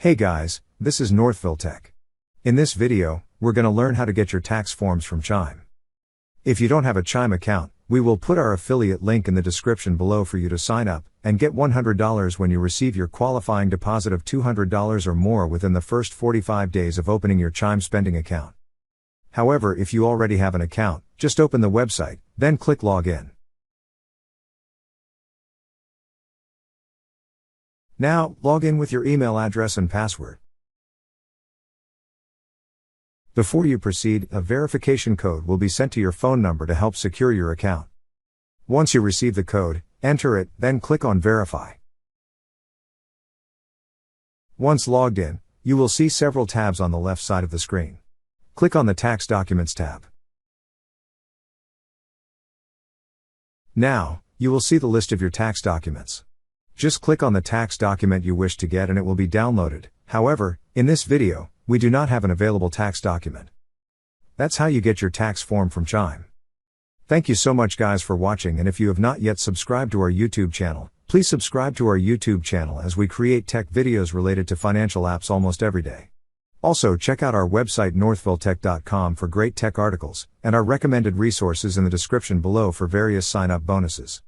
Hey guys, this is Northville Tech. In this video, we're going to learn how to get your tax forms from Chime. If you don't have a Chime account, we will put our affiliate link in the description below for you to sign up and get $100 when you receive your qualifying deposit of $200 or more within the first 45 days of opening your Chime spending account. However, if you already have an account, just open the website, then click Login. Now, log in with your email address and password. Before you proceed, a verification code will be sent to your phone number to help secure your account. Once you receive the code, enter it, then click on Verify. Once logged in, you will see several tabs on the left side of the screen. Click on the Tax Documents tab. Now, you will see the list of your tax documents. Just click on the tax document you wish to get and it will be downloaded. However, in this video, we do not have an available tax document. That's how you get your tax form from Chime. Thank you so much guys for watching, and if you have not yet subscribed to our YouTube channel, please subscribe to our YouTube channel as we create tech videos related to financial apps almost every day. Also check out our website northvilletech.com for great tech articles, and our recommended resources in the description below for various sign-up bonuses.